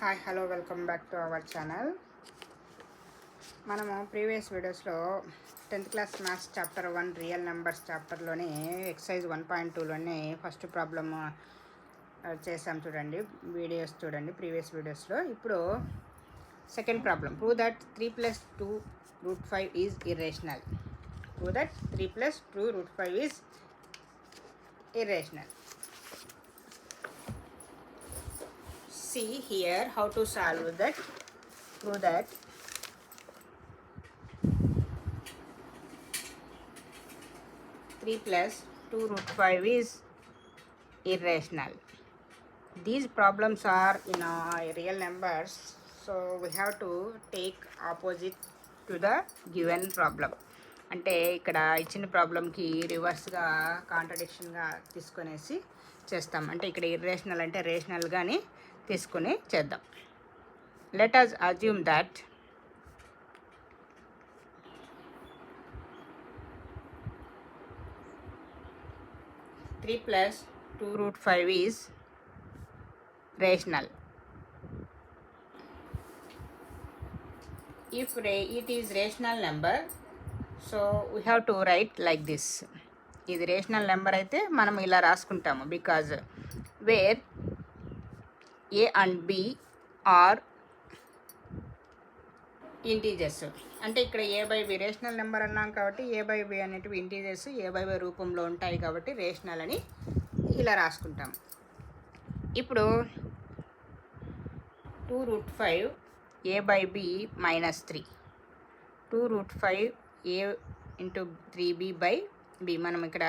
Hi hello welcome back to our channel. మనము previous వీడియోస్లో 10th class maths chapter 1 real numbers చాప్టర్లోని exercise 1.2లోని first problem చేసాం. చూడండి, వీడియోస్ చూడండి ప్రీవియస్ వీడియోస్లో. ఇప్పుడు second problem, prove that 3 + 2√5 is irrational. Prove that 3 + 2√5 is irrational. See here how to solve that. Prove that 3 + 2√5 is irrational. These problems are in real numbers, so we have to take opposite to the given problem. అంటే ఇక్కడ ఇచ్చిన ప్రాబ్లంకి రివర్స్గా కాంట్రడిక్షన్గా తీసుకొనేసి చేస్తాం. అంటే ఇక్కడ irrational అంటే రేషనల్గాని తీసుకుని చేద్దాం. Let us assume that three plus 2√5 is rational. If it is rational number, so we have to write like this. ఇది రేషనల్ నెంబర్ అయితే మనం ఇలా రాసుకుంటాము, because where A and B are integers. అంటే ఇక్కడ A/B రేషనల్ నెంబర్ అన్నాం కాబట్టి A/B అనేటివి ఇంటీజర్స్ A/B రూపంలో ఉంటాయి కాబట్టి రేషనల్ అని ఇలా రాసుకుంటాము. ఇప్పుడు 2√5 A/B -3, 2√5 A × 3B/B. మనం ఇక్కడ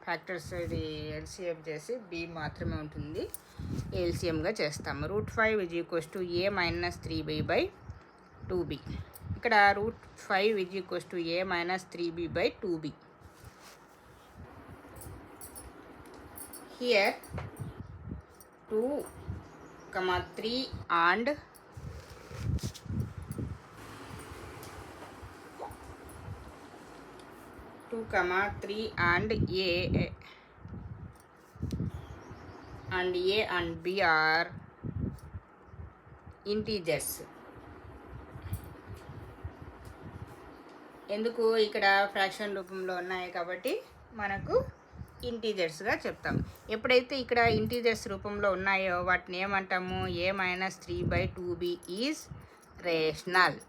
ఫ్యాక్టర్స్ ఇది ఎల్సిఎం చేసి B మాత్రమే ఉంటుంది, ఎల్సిఎంగా చేస్తాము. √5 = A - 3B/2B. ఇక్కడ √5 = A - 3B/2B. Here 2, 3 and 2, 3 and A and B are integers. ఎందుకు ఇక్కడ ఫ్రాక్షన్ రూపంలో ఉన్నాయి కాబట్టి మనకు ఇంటీజర్స్గా చెప్తాం. ఎప్పుడైతే ఇక్కడ ఇంటీజర్స్ రూపంలో ఉన్నాయో వాటిని ఏమంటాము? A - 3/2B is rational.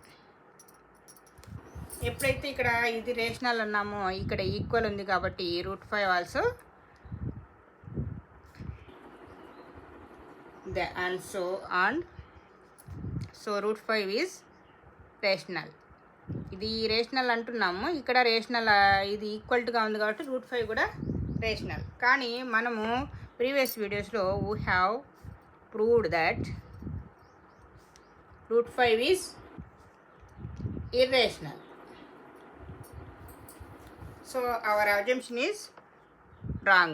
ఎప్పుడైతే ఇక్కడ ఇది రేషనల్ అన్నామో ఇక్కడ ఈక్వల్ ఉంది కాబట్టి √5 also and so on. So √5 is rational. ఇది రేషనల్ అంటున్నాము, ఇక్కడ రేషనల్ ఇది ఈక్వల్గా ఉంది కాబట్టి √5 కూడా రేషనల్. కానీ మనము ప్రీవియస్ వీడియోస్లో we have proved that √5 is irrational. So our assumption is wrong.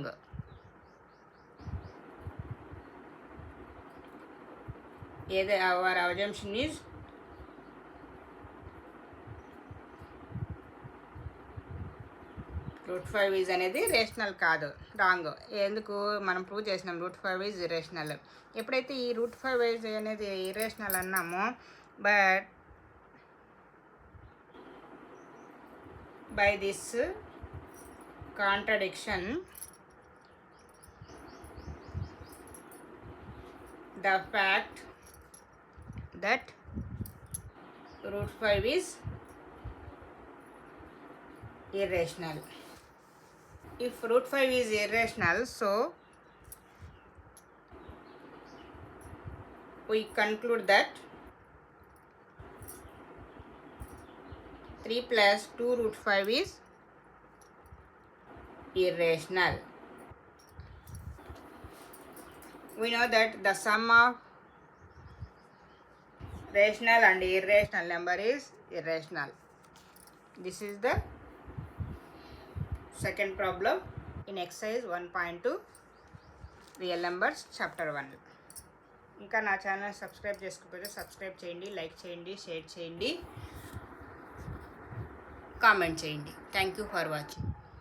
Our assumption is √5 is అనేది రేషనల్ కాదు, రాంగ్. ఎందుకు? మనం ప్రూవ్ చేసినాం √5 ఈజ్ ఇర్రేషనల్. ఎప్పుడైతే ఈ √5 ఈజ్ అనేది ఇర్రేషనల్ అన్నామో, but by this contradiction, the fact that √5 is irrational. If √5 is irrational, so we conclude that 3 + 2√5 is irrational. We know that the sum of rational and irrational number is irrational. This is the second problem in exercise 1.2 real numbers chapter 1. ఇంకా నా channel subscribe చేసుకోకపోతే subscribe చేయండి, like చేయండి, share చేయండి, comment చేయండి. Thank you for watching.